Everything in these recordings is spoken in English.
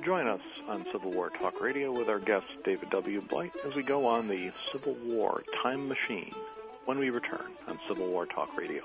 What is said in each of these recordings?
Join us on Civil War Talk Radio with our guest, David W. Blight, as we go on the Civil War Time Machine when we return on Civil War Talk Radio.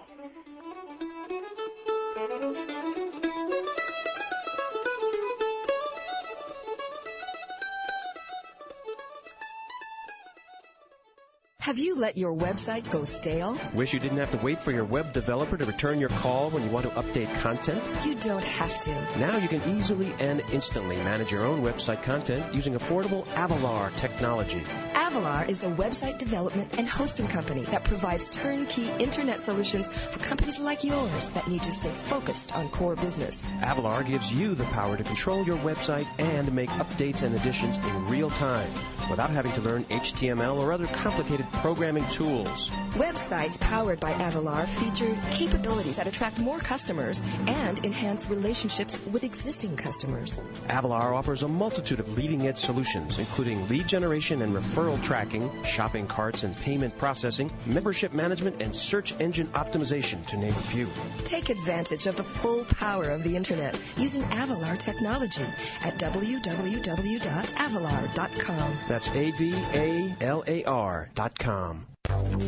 Have you let your website go stale? Wish you didn't have to wait for your web developer to return your call when you want to update content? You don't have to. Now you can easily and instantly manage your own website content using affordable Avalar technology. Avalar is a website development and hosting company that provides turnkey internet solutions for companies like yours that need to stay focused on core business. Avalar gives you the power to control your website and make updates and additions in real time without having to learn HTML or other complicated programming tools. Websites powered by Avalar feature capabilities that attract more customers and enhance relationships with existing customers. Avalar offers a multitude of leading-edge solutions, including lead generation and referral tracking, shopping carts and payment processing, membership management, and search engine optimization, to name a few. Take advantage of the full power of the Internet using Avalar technology at www.avalar.com. That's AVALAR.com.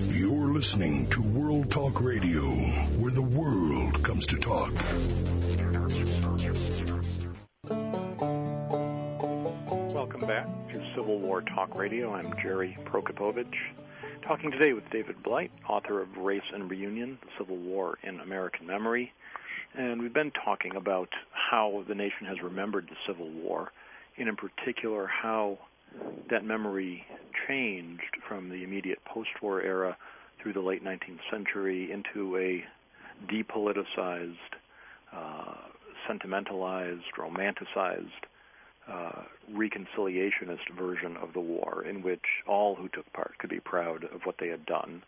You're listening to World Talk Radio, where the world comes to talk. Welcome back to Civil War Talk Radio. I'm Jerry Prokopovich, talking today with David Blight, author of Race and Reunion, The Civil War in American Memory. And we've been talking about how the nation has remembered the Civil War, and in particular how that memory changed from the immediate post-war era through the late 19th century into a depoliticized, sentimentalized, romanticized, reconciliationist version of the war, in which all who took part could be proud of what they had done,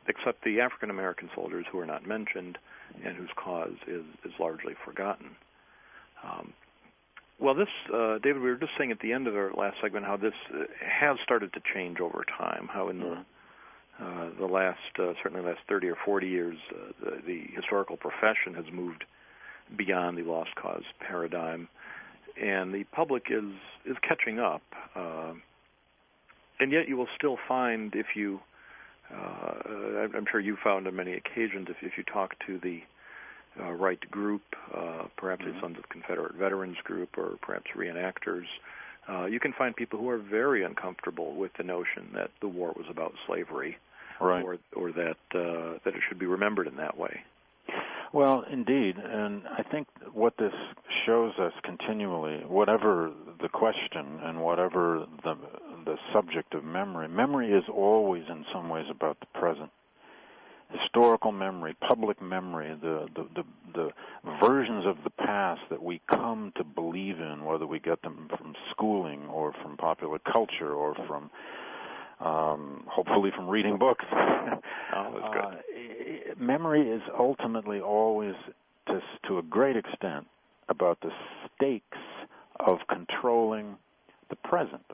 except the African-American soldiers who are not mentioned and whose cause is largely forgotten. Well, this, David, we were just saying at the end of our last segment how this has started to change over time, how in the last, certainly the last 30 or 40 years, the historical profession has moved beyond the lost cause paradigm, and the public is catching up. And yet you will still find, if you, I'm sure you found on many occasions, if you talk to the right group, perhaps the Sons of Confederate Veterans group, or perhaps reenactors, you can find people who are very uncomfortable with the notion that the war was about slavery, right, or that it should be remembered in that way. Well, indeed, and I think what this shows us continually, whatever the question and whatever the subject of memory, memory is always in some ways about the present. Historical memory, public memory, the versions of the past that we come to believe in, whether we get them from schooling or from popular culture or from, hopefully from reading books. Oh, that's good. Memory is ultimately always, to a great extent, about the stakes of controlling the present.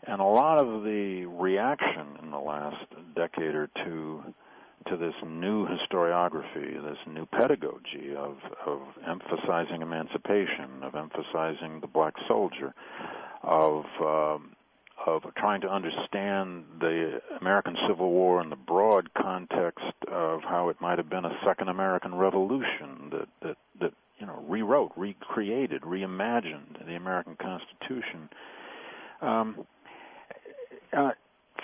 And a lot of the reaction in the last decade or two to this new historiography, this new pedagogy of emphasizing emancipation, of emphasizing the black soldier, of trying to understand the American Civil War in the broad context of how it might have been a second American Revolution that rewrote, recreated, reimagined the American Constitution.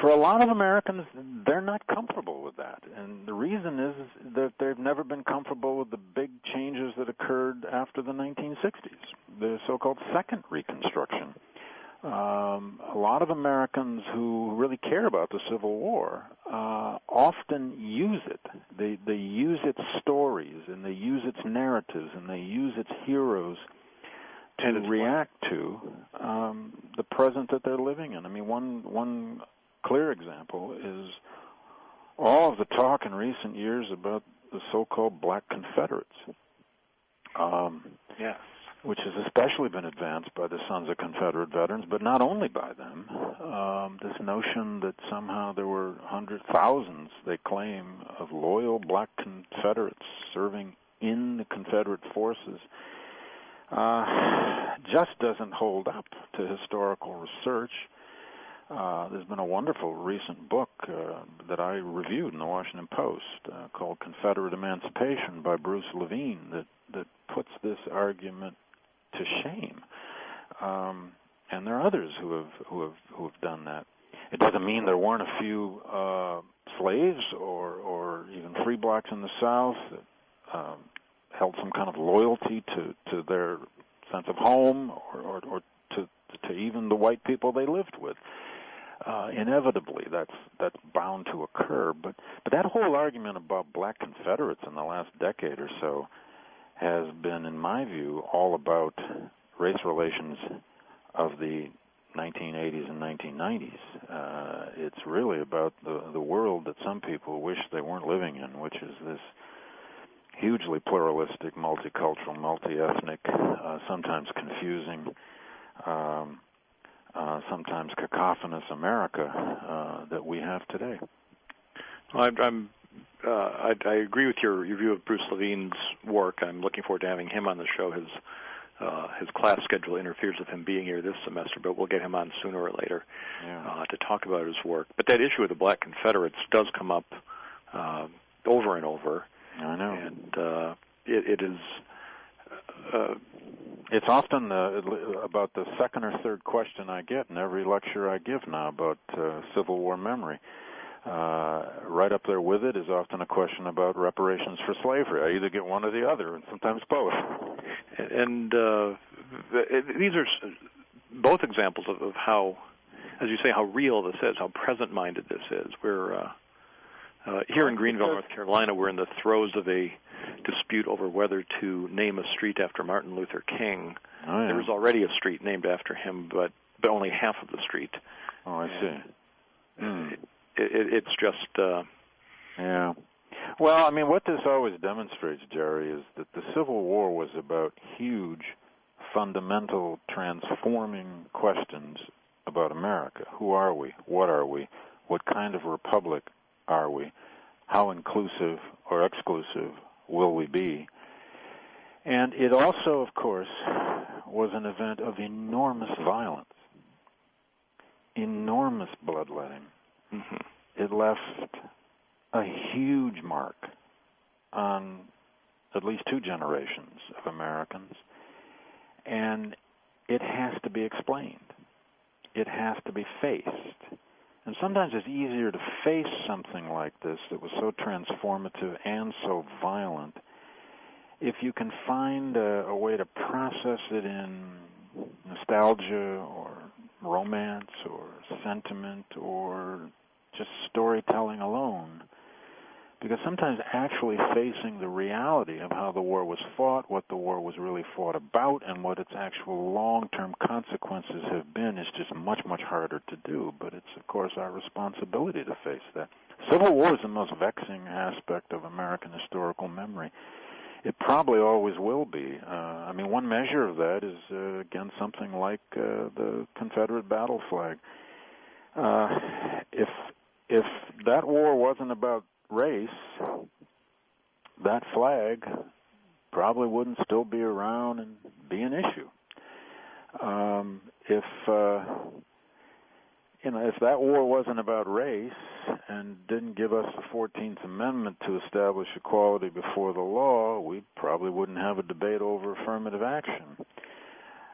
For a lot of Americans, they're not comfortable with that. And the reason is that they've never been comfortable with the big changes that occurred after the 1960s, the so-called Second Reconstruction. A lot of Americans who really care about the Civil War often use it. They use its stories, and they use its narratives, and they use its heroes to react to the present that they're living in. I mean, one clear example is all of the talk in recent years about the so-called black Confederates. Yes. Which has especially been advanced by the Sons of Confederate Veterans, but not only by them. This notion that somehow there were thousands, they claim, of loyal black Confederates serving in the Confederate forces. just doesn't hold up to historical research. There's been a wonderful recent book that I reviewed in the Washington Post called Confederate Emancipation by Bruce Levine that puts this argument to shame. And there are others who have done that. It doesn't mean there weren't a few slaves or even free blacks in the South that held some kind of loyalty to their sense of home or to even the white people they lived with. Inevitably, that's bound to occur. But that whole argument about black Confederates in the last decade or so has been, in my view, all about race relations of the 1980s and 1990s. It's really about the world that some people wish they weren't living in, which is this hugely pluralistic, multicultural, multi-ethnic, sometimes confusing, sometimes cacophonous America that we have today. Well, I agree with your view of Bruce Levine's work. I'm looking forward to having him on the show. His class schedule interferes with him being here this semester, but we'll get him on sooner or later to talk about his work. But that issue of the black Confederates does come up over and over. I know. And it is... it's often about the second or third question I get in every lecture I give now about Civil War memory. Right up there with it is often a question about reparations for slavery. I either get one or the other, and sometimes both. And these are both examples of how, as you say, how real this is, how present-minded this is. We're here in Greenville, North Carolina, we're in the throes of a dispute over whether to name a street after Martin Luther King. Oh, yeah. There was already a street named after him, but only half of the street. Oh, I see. It's just... Yeah. Well, I mean, what this always demonstrates, Jerry, is that the Civil War was about huge, fundamental, transforming questions about America. Who are we? What are we? What kind of republic are we? How inclusive or exclusive will we be? And it also, of course, was an event of enormous violence, enormous bloodletting. Mm-hmm. It left a huge mark on at least two generations of Americans, and it has to be explained. It has to be faced. And sometimes it's easier to face something like this that was so transformative and so violent if you can find a way to process it in nostalgia or romance or sentiment or just storytelling alone. Because sometimes actually facing the reality of how the war was fought, what the war was really fought about, and what its actual long-term consequences have been is just much, much harder to do. But it's, of course, our responsibility to face that. Civil War is the most vexing aspect of American historical memory. It probably always will be. I mean, one measure of that is, again, something like the Confederate battle flag. If that war wasn't about race, that flag probably wouldn't still be around and be an issue. If that war wasn't about race and didn't give us the 14th Amendment to establish equality before the law, we probably wouldn't have a debate over affirmative action.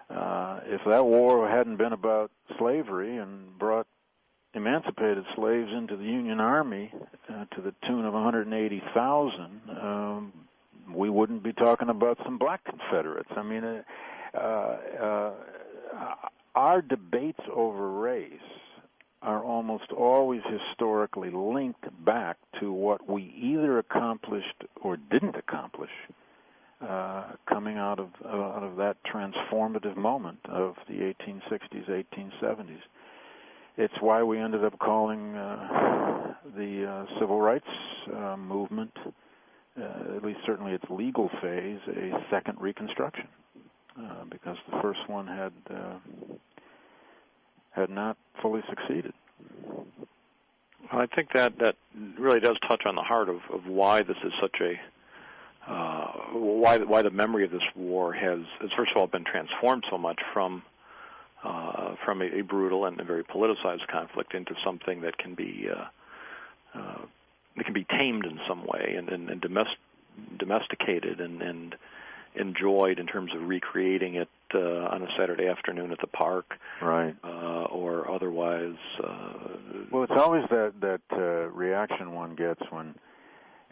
If that war hadn't been about slavery and brought emancipated slaves into the Union Army to the tune of 180,000, we wouldn't be talking about some black Confederates. I mean, our debates over race are almost always historically linked back to what we either accomplished or didn't accomplish coming out of that transformative moment of the 1860s, 1870s. It's why we ended up calling the civil rights movement, at least certainly its legal phase, a second Reconstruction, because the first one had not fully succeeded. Well, I think that really does touch on the heart of why this is such a why the memory of this war has first of all been transformed so much from a brutal and a very politicized conflict into something that can be tamed in some way and domesticated and enjoyed in terms of recreating it on a Saturday afternoon at the park, right? Or otherwise. Well, it's always that reaction one gets when,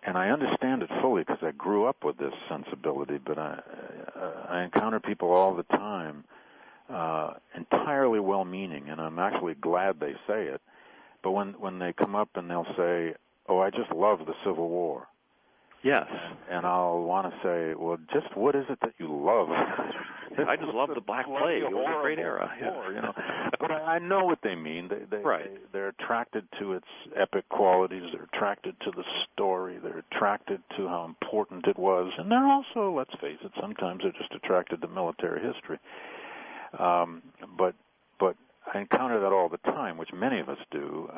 and I understand it fully because I grew up with this sensibility, but I encounter people all the time, entirely well-meaning, and I'm actually glad they say it. But when they come up and they'll say, "Oh, I just love the Civil War." Yes. And I'll want to say, well, just what is it that you love? I just love the Black Plague. It was a great era. War, you know. But I know what they mean. Right. They're attracted to its epic qualities. They're attracted to the story. They're attracted to how important it was. And they're also, let's face it, sometimes they're just attracted to military history. But I encounter that all the time, which many of us do,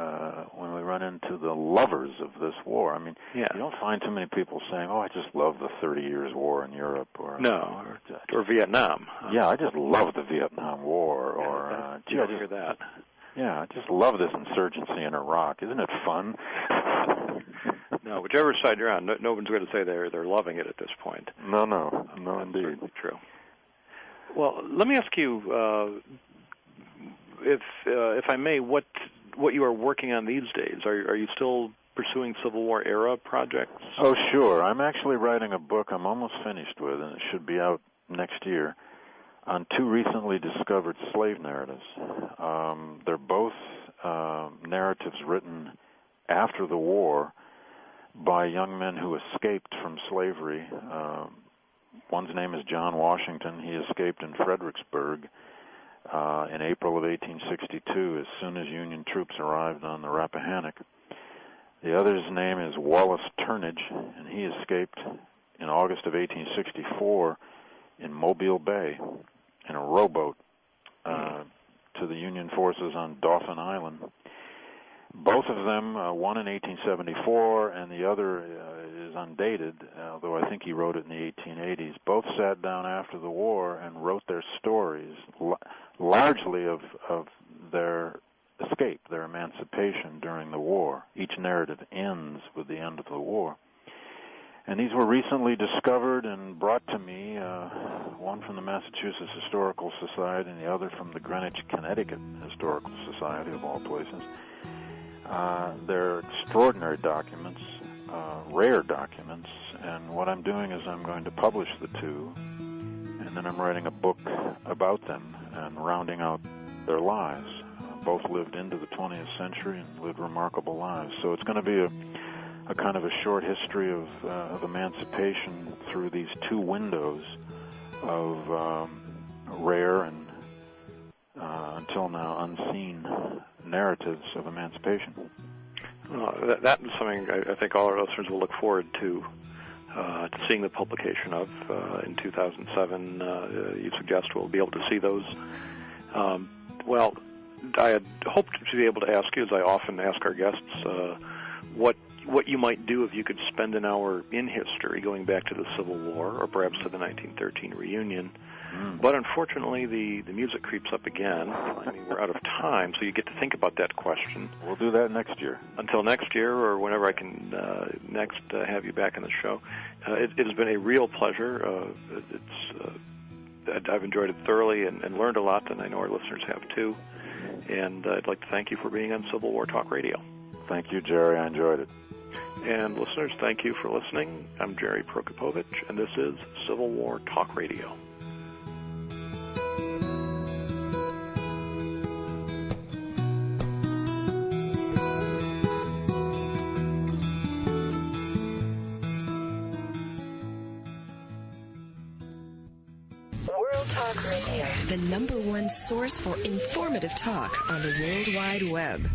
when we run into the lovers of this war. I mean, you don't find too many people saying, "Oh, I just love the 30 Years' War in Europe," or Vietnam. Yeah, I just love the Vietnam War, or gee, I hear that. Yeah, I just love this insurgency in Iraq. Isn't it fun? No, whichever side you're on, no one's going to say they're loving it at this point. No, indeed. Certainly true. Well, let me ask you. If I may, what you are working on these days? Are you still pursuing Civil War era projects? Oh, sure. I'm actually writing a book I'm almost finished with, and it should be out next year, on two recently discovered slave narratives. They're both narratives written after the war by young men who escaped from slavery. One's name is John Washington. He escaped in Fredericksburg in April of 1862, as soon as Union troops arrived on the Rappahannock. The other's name is Wallace Turnage, and he escaped in August of 1864 in Mobile Bay in a rowboat to the Union forces on Dauphin Island. Both of them, one in 1874 and the other is undated, although I think he wrote it in the 1880s. Both sat down after the war and wrote their stories, largely of their escape, their emancipation during the war. Each narrative ends with the end of the war. And these were recently discovered and brought to me, one from the Massachusetts Historical Society and the other from the Greenwich, Connecticut Historical Society, of all places. They're extraordinary documents, rare documents, and what I'm doing is I'm going to publish the two, and then I'm writing a book about them and rounding out their lives. Both lived into the 20th century and lived remarkable lives. So it's going to be a kind of a short history of emancipation through these two windows of rare and until now unseen narratives of emancipation. That is something I think all our listeners will look forward to seeing the publication of in 2007. You suggest we'll be able to see those. Well, I had hoped to be able to ask you, as I often ask our guests, what you might do if you could spend an hour in history, going back to the Civil War or perhaps to the 1913 reunion. But unfortunately, the music creeps up again. I mean, we're out of time, so you get to think about that question. We'll do that next year. Until next year, or whenever I can next have you back on the show. It has been a real pleasure. I've enjoyed it thoroughly and learned a lot, and I know our listeners have too. And I'd like to thank you for being on Civil War Talk Radio. Thank you, Jerry. I enjoyed it. And listeners, thank you for listening. I'm Jerry Prokopovich, and this is Civil War Talk Radio. The #1 source for informative talk on the World Wide Web.